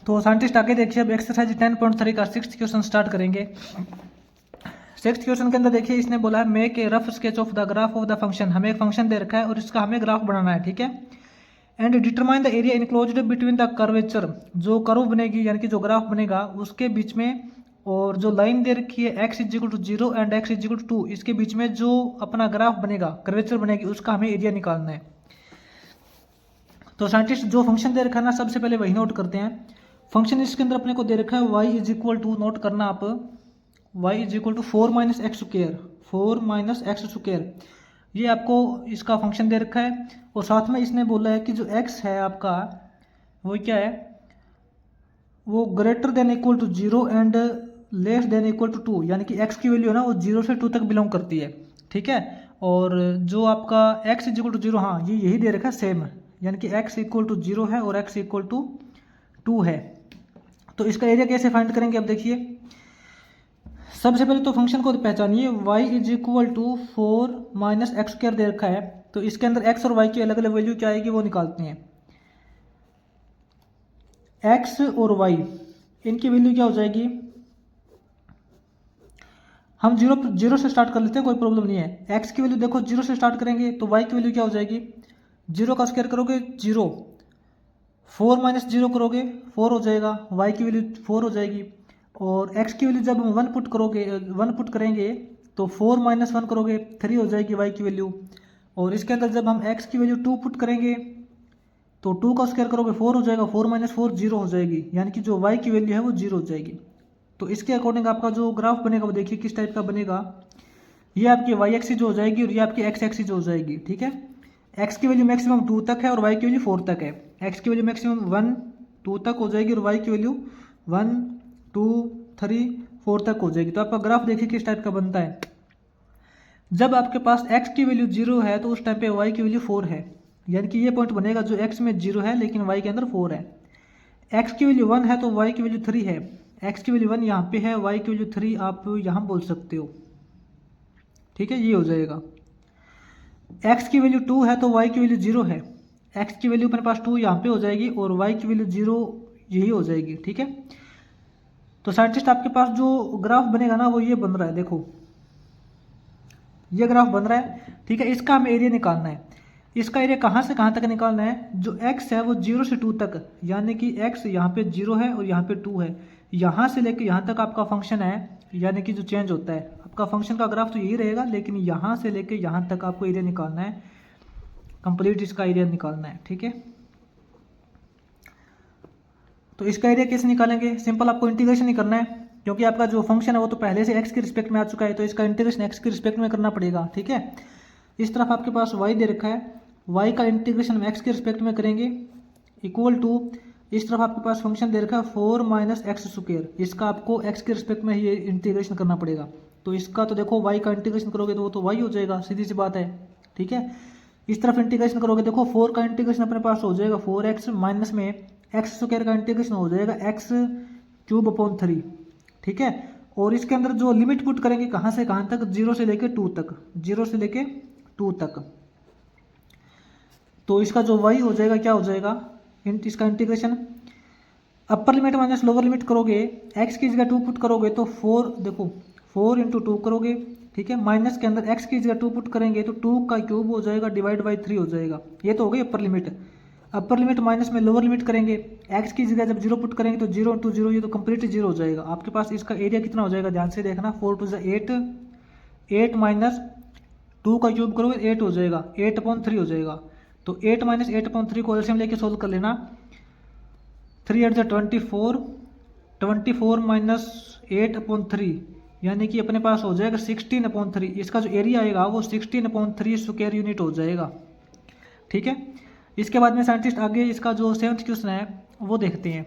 तो साइंटिस्ट आगे देखिए, अब एक्सरसाइज 10.3 का 6th क्वेश्चन स्टार्ट करेंगे। 6th क्वेश्चन के अंदर देखिए, इसने बोला है make a rough sketch of the graph of the function. हमें एक फंक्शन दे रखा है और इसका हमें ग्राफ बनाना है, ठीक है। And determine the area enclosed between the curvature, जो कर्व बनेगी यानी कि जो ग्राफ बनेगा उसके बीच में, और जो लाइन दे रखी है x is equal to 0 and x is equal to 2, इसके बीच में जो अपना ग्राफ बनेगा, कर्वेचर बनेगी, उसका हमें एरिया निकालना है। तो साइंटिस्ट जो फंक्शन दे रखा है ना, सबसे पहले वही नोट करते हैं। फंक्शन इसके अंदर अपने को दे रखा है y is equal to, note करना आप, y is equal to 4 minus X square, 4 minus X square, ये आपको इसका फंक्शन दे रखा है। और साथ में इसने बोला है कि जो x है आपका वो क्या है, वो greater than equal to 0 and less than equal to 2, यानी कि x की वैल्यू है ना वो 0 से 2 तक बिलोंग करती है, ठीक है। और जो आपका x इज इक्वल टू 0, हाँ ये यही दे रखा है सेम, यानी कि x इक्वल टू 0 है और x इक्वल टू 2 है। तो इसका एरिया कैसे फाइंड करेंगे, अब देखिए। सबसे पहले तो फंक्शन को पहचानिए, y is equal to 4 minus x square दे रखा है, तो इसके अंदर x और y की अलग अलग वैल्यू क्या आएगी वो निकालते हैं। x और y इनकी वैल्यू क्या हो जाएगी, हम जीरो से स्टार्ट कर लेते हैं, कोई प्रॉब्लम नहीं है। x की वैल्यू देखो 0 से स्टार्ट करेंगे तो y की वैल्यू क्या हो जाएगी, 0 का स्क्वायर करोगे 0, 4 माइनस 0 करोगे 4 हो जाएगा, y की वैल्यू 4 हो जाएगी। और x की वैल्यू जब हम 1 पुट करेंगे तो 4 माइनस 1 करोगे 3 हो जाएगी y की वैल्यू। और इसके अंदर जब हम x की वैल्यू 2 पुट करेंगे तो 2 का स्क्वायर करोगे 4 हो जाएगा, 4 माइनस 4 0 हो जाएगी, यानी कि जो y की वैल्यू है वो 0 हो जाएगी। तो इसके अकॉर्डिंग आपका जो ग्राफ बनेगा वो देखिए किस टाइप का बनेगा। ये आपकी y एक्सिस हो जाएगी और ये आपकी x एक्सिस हो जाएगी, ठीक है। x की वैल्यू मैक्सिमम 2 तक है और y की वैल्यू 4 तक है। x की वैल्यू मैक्सिमम 1 2 तक हो जाएगी और y की वैल्यू 1 2 3 4 तक हो जाएगी। तो आपका ग्राफ देखिए किस टाइप का बनता है। जब आपके पास x की वैल्यू 0 है तो उस टाइम पे y की वैल्यू 4 है, यानी कि ये पॉइंट बनेगा जो x में 0 है लेकिन y के अंदर 4 है। x की वैल्यू 1 है तो y की वैल्यू 3 है, x की वैल्यू 1 यहाँ पे है, y की वैल्यू 3 आप यहाँ बोल सकते हो, ठीक है, ये हो जाएगा। x की वैल्यू 2 है तो y की वैल्यू 0 है, x की वैल्यू अपने पास 2 यहाँ पे हो जाएगी और y की वैल्यू 0 यही हो जाएगी, ठीक है। तो साइंटिस्ट आपके पास जो ग्राफ बनेगा ना वो ये बन रहा है, देखो ये ग्राफ बन रहा है, ठीक है। इसका हमें एरिया निकालना है। इसका एरिया कहाँ से कहाँ तक निकालना है, जो x है वो 0 से 2 तक, यानी कि x यहाँ पे 0 है और यहाँ पे 2 है, यहाँ से लेके यहाँ तक आपका फंक्शन है, यानी कि जो चेंज होता है आपका फंक्शन का ग्राफ तो यही रहेगा, लेकिन यहाँ से लेके यहाँ तक आपको एरिया निकालना है, कंप्लीट इसका एरिया निकालना है, ठीक है। तो इसका एरिया कैसे निकालेंगे, सिंपल आपको इंटीग्रेशन ही करना है, क्योंकि आपका जो फंक्शन है वो तो पहले से x के रिस्पेक्ट में आ चुका है, तो इसका इंटीग्रेशन x के रिस्पेक्ट में करना पड़ेगा, ठीक है। इस तरफ आपके पास y दे रखा है, y का इंटीग्रेशन हम x के रिस्पेक्ट में करेंगे इक्वल टू, इस तरफ आपके पास फंक्शन दे रखा है 4 माइनस एक्स स्क्वायर, इसका आपको x के रिस्पेक्ट में ये इंटीग्रेशन करना पड़ेगा। तो इसका तो देखो y का इंटीग्रेशन करोगे तो वो तो y हो जाएगा, सीधी सी बात है, ठीक है। इस तरफ इंटीग्रेशन करोगे, देखो 4 का इंटीग्रेशन अपने पास हो जाएगा 4x, माइनस में एक्स स्क्वायर का इंटीग्रेशन हो जाएगा x क्यूब अपॉन 3, ठीक है। और इसके अंदर जो लिमिट पुट करेंगे कहाँ से कहाँ तक, 0 से लेके 2 तक, 0 से लेके 2 तक। तो इसका जो y हो जाएगा क्या हो जाएगा, इसका integration upper limit minus lower limit करोगे, x की जगह 2 पुट करोगे तो 4, देखो 4 इंटू 2 करोगे, ठीक है। माइनस के अंदर x की जगह 2 पुट करेंगे तो 2 का क्यूब हो जाएगा डिवाइड बाई 3 हो जाएगा, ये तो हो गई upper limit. Upper limit minus में लोअर लिमिट करेंगे, x की जगह जब 0 पुट करेंगे तो 0 इंटू 0, ये तो कंप्लीट 0 हो जाएगा। आपके पास इसका एरिया कितना हो जाएगा, ध्यान से देखना, 4 टू 8, 8 माइनस 2 का क्यूब करोगे 8 हो जाएगा, 8/3 हो जाएगा। तो 8 माइनस 8/3 को एलसीएम लेके सोल्व कर लेना, 3 8 24, 24 माइनस 8/3, यानी कि अपने पास हो जाएगा 16/3। इसका जो एरिया आएगा वो 16/3 स्क्वायर यूनिट हो जाएगा, ठीक है। इसके बाद में साइंटिस्ट आगे इसका जो 7th क्वेश्चन है वो देखते हैं।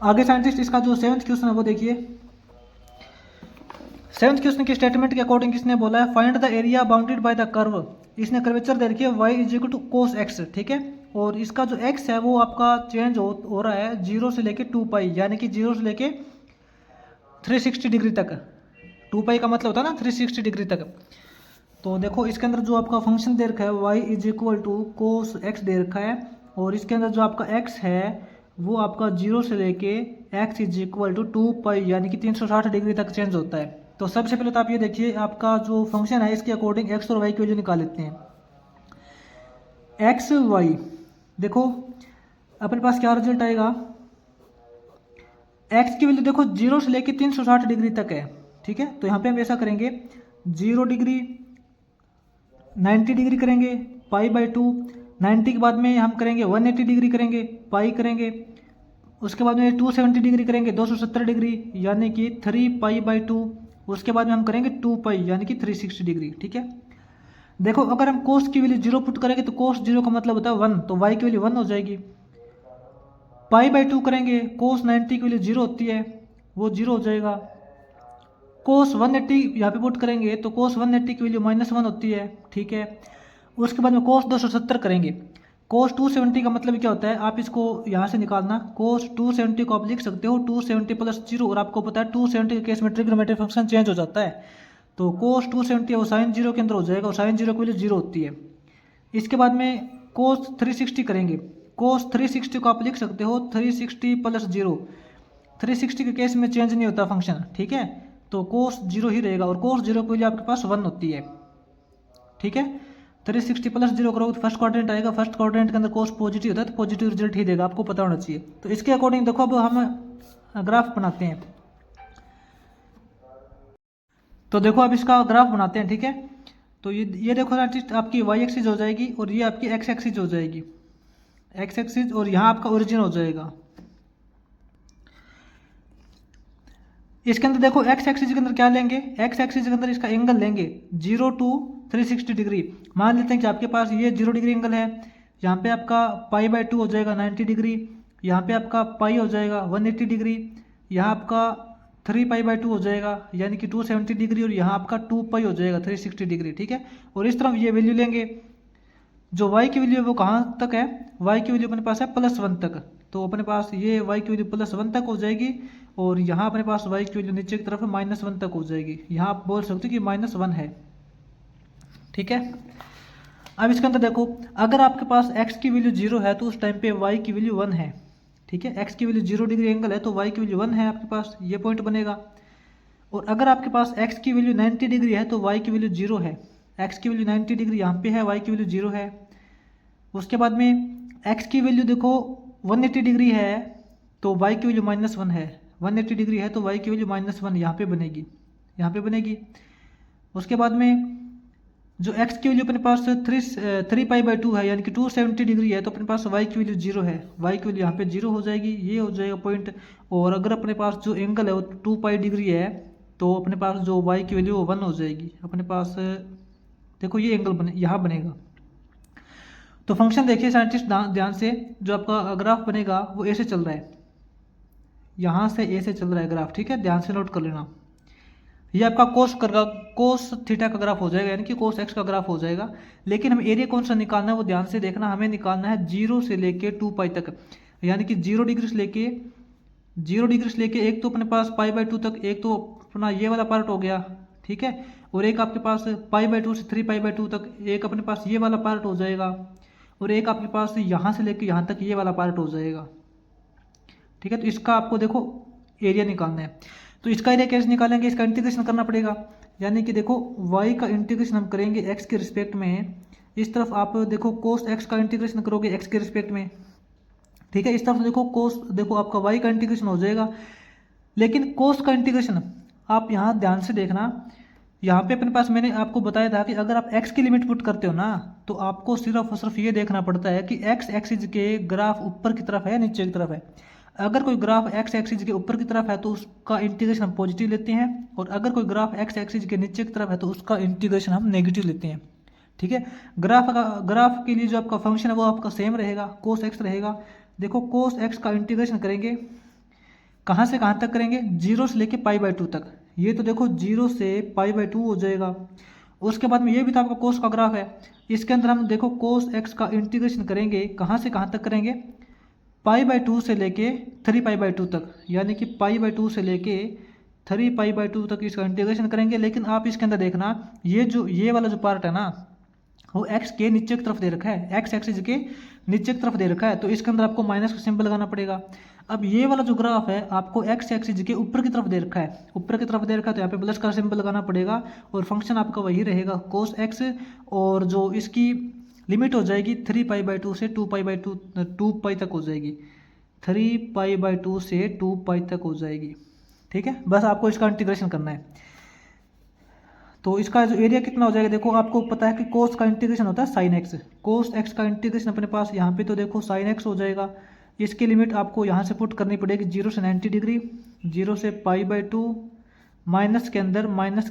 आगे साइंटिस्ट इसका जो 7th क्वेश्चन है वो देखिए। 7th क्वेश्चन के स्टेटमेंट के अकॉर्डिंग इसने बोला है find the area bounded by the curve. इसने कर्वेचर दे रखी है y is equal to cos x, ठीक है। और इसका जो x है वो आपका चेंज हो रहा है 0 से लेके 2 पाई, यानी कि 0 से लेके 360 डिग्री तक। 2 पाई का मतलब होता है ना 360 डिग्री तक। तो देखो इसके अंदर जो आपका फंक्शन दे रखा है y is equal to cos x दे रखा है, और इसके अंदर जो आपका x है वो आपका 0 से लेके x इज इक्वल टू 2 पाई यानी कि 360 डिग्री तक चेंज होता है। तो सबसे पहले तो आप ये देखिए आपका जो फंक्शन है इसके अकॉर्डिंग x और y की वैल्यू निकाल लेते हैं। x y देखो अपने पास क्या रिजल्ट आएगा, x की वैल्यू देखो 0 से लेके 360 डिग्री तक है, ठीक है। तो यहाँ पे हम ऐसा करेंगे 0 डिग्री 90 डिग्री करेंगे पाई बाई 2, 90 के बाद में हम करेंगे 180 डिग्री करेंगे पाई करेंगे, उसके बाद में 270 डिग्री करेंगे 270 डिग्री यानी कि 3 पाई बाई 2, उसके बाद में हम करेंगे 2 पाई यानी कि 360 डिग्री, ठीक है। देखो अगर हम कोस की वैल्यू 0 पुट करेंगे तो कोस 0 का मतलब होता है 1, तो y की वैल्यू 1 हो जाएगी। पाई बाई 2 करेंगे कोस 90 की वैल्यू 0 होती है, वो 0 हो जाएगा। कोस 180 यहाँ पे पुट करेंगे तो कोस 180 की वैल्यू -1 होती है, ठीक है। उसके बाद में कोस 270 करेंगे, कोस 270 का मतलब क्या होता है, आप इसको यहाँ से निकालना, कोस 270 को आप लिख सकते हो 270 प्लस 0, और आपको पता है 270 के केस में ट्रिग्नोमेट्रिक फंक्शन चेंज हो जाता है, तो कोस 270 वो साइन 0 के अंदर हो जाएगा, और साइन 0 की वैल्यू 0 होती है। इसके बाद में कोस 360 करेंगे, कोस 360 को आप लिख सकते हो 360 प्लस 0, 360 के केस में चेंज नहीं होता फंक्शन, ठीक है, तो कोस 0 ही रहेगा, और कोस 0 की वैल्यू आपके पास 1 होती है, ठीक है। 360 प्लस 0 करोगे तो फर्स्ट क्वाड्रेंट आएगा, फर्स्ट क्वाड्रेंट के अंदर कोस पॉजिटिव होता है तो पॉजिटिव रिजल्ट ही देगा, आपको पता होना चाहिए। तो इसके अकॉर्डिंग देखो अब हम ग्राफ बनाते हैं, तो देखो अब इसका ग्राफ बनाते हैं, ठीक है। तो ये देखो आर्टिस्ट आपकी y एक्सिस हो जाएगी और ये आपकी x एक्सिस हो जाएगी, x एक्सिस, और यहाँ आपका ओरिजिन हो जाएगा। इसके अंदर देखो x एक्सिस के अंदर क्या लेंगे, x एक्सिस के अंदर इसका एंगल लेंगे 0 to 360 डिग्री। मान लेते हैं कि आपके पास ये 0 डिग्री एंगल है, यहाँ पे आपका पाई बाई 2 हो जाएगा 90 डिग्री, यहाँ पे आपका पाई हो जाएगा 180 डिग्री, यहाँ आपका 3 पाई बाई 2 हो जाएगा यानी कि 270 डिग्री, और यहाँ आपका 2 पाई हो जाएगा 360 डिग्री, ठीक है। और इस तरफ ये वैल्यू लेंगे, जो y की वैल्यू है वो कहाँ तक है, y की वैल्यू अपने पास है +1 तक, तो अपने पास ये y की वैल्यू +1 तक हो जाएगी, और यहाँ अपने पास y की वैल्यू नीचे की तरफ -1 तक हो जाएगी। यहाँ आप बोल सकते हो कि -1 है, ठीक है। अब इसके अंदर देखो अगर आपके पास x की वैल्यू 0 है तो उस टाइम पे y की वैल्यू 1 है, ठीक है। x की वैल्यू 0 डिग्री एंगल है तो y की वैल्यू 1 है आपके पास, ये पॉइंट बनेगा। और अगर आपके पास x की वैल्यू 90 डिग्री है तो y की वैल्यू 0 है, x की वैल्यू 90 डिग्री यहाँ पे है, y की वैल्यू 0 है। उसके बाद में x की वैल्यू देखो 180 डिग्री है तो y की वैल्यू -1 है, 180 डिग्री है तो y की वैल्यू -1 यहाँ पे बनेगी, यहाँ पे बनेगी। उसके बाद में जो x की वैल्यू अपने पास 3 पाई बाई 2 है यानी कि 270 डिग्री है तो अपने पास y की वैल्यू 0 है, y की वैल्यू यहाँ पे 0 हो जाएगी, ये हो जाएगा पॉइंट। और अगर अपने पास जो एंगल है वो 2 पाई डिग्री है तो अपने पास जो y की वैल्यू 1 हो जाएगी, अपने पास देखो ये एंगल बने यहाँ बनेगा। तो फंक्शन देखिए साइंटिस्ट ध्यान से, जो आपका ग्राफ बनेगा वो ऐसे चल रहा है, यहाँ से ऐसे चल रहा है ग्राफ, ठीक है, ध्यान से नोट कर लेना। ये आपका कोस थीटा का ग्राफ हो जाएगा यानी कि कोस एक्स का ग्राफ हो जाएगा। लेकिन हम एरिया कौन सा निकालना है वो ध्यान से देखना, हमें निकालना है 0 से लेके 2 पाई तक, यानी कि 0 डिग्री से लेके एक तो अपने पास पाई बाई 2 तक, एक तो अपना ये वाला पार्ट हो गया, ठीक है, और एक आपके पास पाई बाई 2 से 3 पाई बाई 2 तक एक अपने पास ये वाला पार्ट हो जाएगा, और एक आपके पास यहाँ से लेके यहाँ तक ये वाला पार्ट हो जाएगा, ठीक है। तो इसका आपको देखो एरिया निकालना है, तो इसका एरिया कैसे निकालेंगे, इसका इंटीग्रेशन करना पड़ेगा, यानी कि देखो y का इंटीग्रेशन हम करेंगे x के रिस्पेक्ट में, इस तरफ आप देखो कोस x का इंटीग्रेशन करोगे x के रिस्पेक्ट में, ठीक है। इस तरफ देखो कोस, देखो आपका y का इंटीग्रेशन हो जाएगा। लेकिन कोस का इंटीग्रेशन आप यहाँ ध्यान से देखना, यहाँ पे अपने पास मैंने आपको बताया था कि अगर आप x की लिमिट पुट करते हो ना तो आपको सिर्फ और सिर्फ ये देखना पड़ता है कि x एक्सिस के ग्राफ ऊपर की तरफ है या नीचे की तरफ है। अगर कोई ग्राफ x एक्सिस के ऊपर की तरफ है तो उसका इंटीग्रेशन हम पॉजिटिव लेते हैं, और अगर कोई ग्राफ x एक्सिस के नीचे की तरफ है तो उसका इंटीग्रेशन हम नेगेटिव लेते हैं, ठीक है। ग्राफ के लिए जो आपका फंक्शन है वो आपका सेम रहेगा, कोस x रहेगा। देखो कोस x का इंटीग्रेशन करेंगे, कहाँ से कहाँ तक करेंगे, 0 से लेके पाई बाई 2 तक, ये तो देखो 0 से पाई बाई 2 हो जाएगा। उसके बाद में ये भी तो आपका कोस का ग्राफ है, इसके अंदर हम देखो कोस x का इंटीग्रेशन करेंगे, कहाँ से कहाँ तक करेंगे, पाई बाई 2 से लेके 3 पाई बाई 2 तक, यानी कि पाई बाई 2 से लेके 3π/2 तक इसका इंटीग्रेशन करेंगे। लेकिन आप इसके अंदर देखना, ये वाला जो पार्ट है ना, वो x के नीचे की तरफ दे रखा है, x एक्सिस के नीचे की तरफ दे रखा है, तो इसके अंदर आपको माइनस का सिंबल लगाना पड़ेगा। अब ये वाला जो ग्राफ है आपको x एक्सिस के ऊपर की तरफ दे रखा है, ऊपर की तरफ दे रखा है, तो यहाँ पे प्लस का सिंबल लगाना पड़ेगा और फंक्शन आपका वही रहेगा cos x, और जो इसकी लिमिट हो जाएगी 3π/2 से 2π तक हो जाएगी, 3π/2 से 2π तक हो जाएगी। ठीक है, बस आपको इसका इंटीग्रेशन करना है। तो इसका जो एरिया कितना हो जाएगा, देखो आपको पता है कि कोस का इंटीग्रेशन होता है साइन एक्स, कोस एक्स का इंटीग्रेशन अपने पास यहाँ पे तो देखो साइन एक्स हो जाएगा। इसकी लिमिट आपको यहाँ से पुट करनी पड़ेगी 0 से 90 डिग्री, 0 से π/2, माइनस के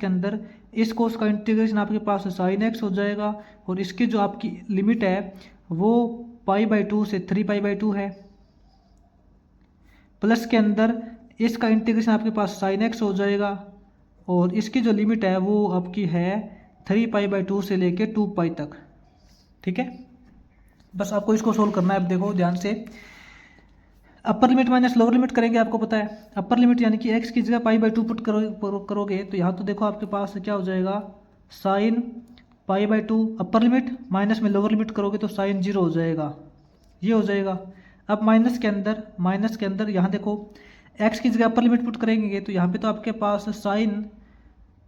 अंदर इस कोस का इंटीग्रेशन आपके पास साइन एक्स हो जाएगा, और इसकी जो आपकी लिमिट है वो π/2 से 3π/2 है, प्लस के अंदर इसका इंटीग्रेशन आपके पास साइन एक्स हो जाएगा, और इसकी जो लिमिट है वो आपकी है 3π/2 से लेके 2π तक। ठीक है, बस आपको इसको सोल्व करना है। अब देखो ध्यान से, upper limit minus lower limit करेंगे, आपको पता है अपर लिमिट यानी कि x की जगह π/2 पुट करोगे तो यहाँ तो देखो आपके पास क्या हो जाएगा, साइन π/2 अपर लिमिट, माइनस में लोअर लिमिट करोगे तो साइन 0 हो जाएगा, ये हो जाएगा। अब माइनस के अंदर यहाँ देखो x की जगह अपर लिमिट पुट करेंगे तो यहाँ पे तो आपके पास साइन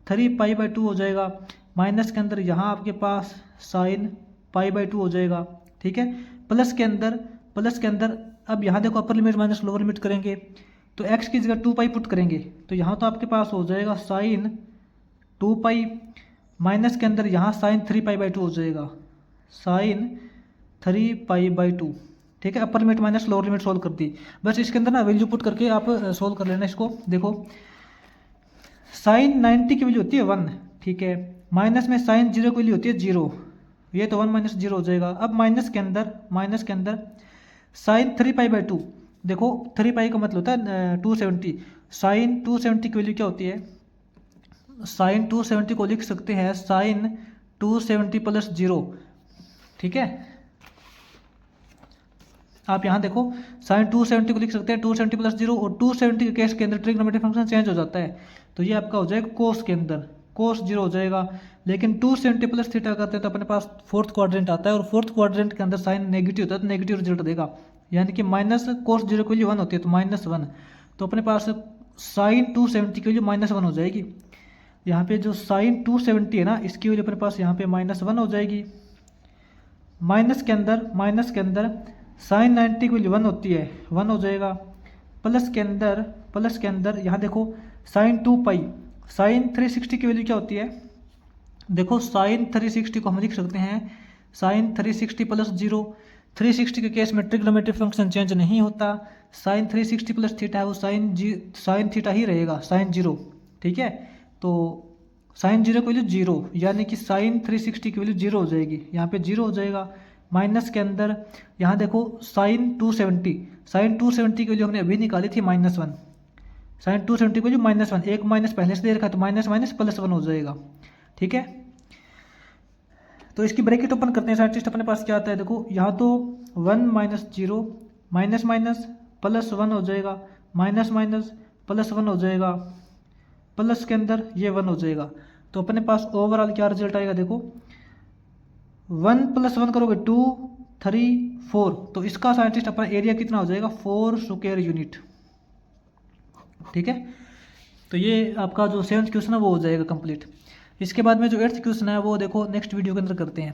3π/2 हो जाएगा, माइनस के अंदर यहाँ आपके पास साइन π/2 हो जाएगा। ठीक है, प्लस के अंदर अब यहाँ देखो upper limit minus lower limit करेंगे तो x की जगह 2π पुट करेंगे तो यहाँ तो आपके पास हो जाएगा साइन 2π, माइनस के अंदर यहाँ साइन 3π/2 हो जाएगा, साइन 3π/2। ठीक है, upper limit minus lower limit solve कर दी। बस इसके अंदर ना वैल्यू पुट करके आप सोल्व कर लेना इसको। देखो साइन 90 की वैल्यू होती है 1, ठीक है, माइनस में साइन 0 की वैल्यू होती है 0, ये तो 1 - 0 हो जाएगा। अब माइनस के अंदर साइन 3π/2, देखो 3π का मतलब होता है 270, साइन 270 की वैल्यू क्या होती है, साइन 270 को लिख सकते हैं साइन 270 + 0। ठीक है, आप यहाँ देखो साइन 270 को लिख सकते हैं 270 + 0, और 270 के केस के अंदर ट्रिग्नोमेट्रिक फंक्शन चेंज हो जाता है, तो ये आपका हो जाएगा कोस के अंदर कोस 0 हो जाएगा। लेकिन 270 + थीटा करते हैं तो अपने पास फोर्थ क्वाड्रेंट आता है, और फोर्थ क्वाड्रेंट के अंदर साइन नेगेटिव होता है तो नेगेटिव रिजल्ट देगा, यानी कि माइनस कोस 0 की वैल्यू 1 होती है तो -1, तो अपने पास साइन 270 की वैल्यू -1 हो जाएगी। यहाँ पे जो साइन 270 है ना, इसकी वैल्यू अपने पास यहाँ पे -1 हो जाएगी। माइनस के अंदर साइन 90 की वैल्यू 1 होती है, 1 हो जाएगा। प्लस के अंदर यहाँ देखो साइन 2π, साइन 360 की वैल्यू क्या होती है, देखो साइन 360 को हम लिख सकते हैं साइन 360 + 0। 360 के केस में ट्रिग्नोमेट्रिक फंक्शन चेंज नहीं होता, साइन 360 + थीटा है वो साइन थीटा ही रहेगा, साइन 0। ठीक है, तो साइन 0 की वैल्यू 0, यानी कि साइन 360 की वैल्यू 0 हो जाएगी, यहाँ पे 0 हो जाएगा। माइनस के अंदर यहाँ देखो साइन 270 की वैल्यू हमने अभी निकाली थी -1, साइन 270 की वैल्यू -1, एक माइनस पहले से दे रखा है तो माइनस +1 हो जाएगा। ठीक है, तो इसकी ब्रैकेट ओपन करते हैं। साइंटिस्ट अपने पास क्या आता है, देखो यहाँ तो 1 - 0 माइनस +1 हो जाएगा, माइनस +1 हो जाएगा, प्लस के अंदर ये 1 हो जाएगा, तो अपने पास ओवरऑल क्या रिजल्ट आएगा, देखो 1 + 1 करोगे 2 3 4, तो इसका साइंटिस्ट अपना एरिया कितना हो जाएगा 4 स्क्वायर यूनिट। ठीक है, तो ये आपका जो 7th क्वेश्चन है वो हो जाएगा कंप्लीट। इसके बाद में जो 8th क्वेश्चन है वो देखो नेक्स्ट वीडियो के अंदर करते हैं।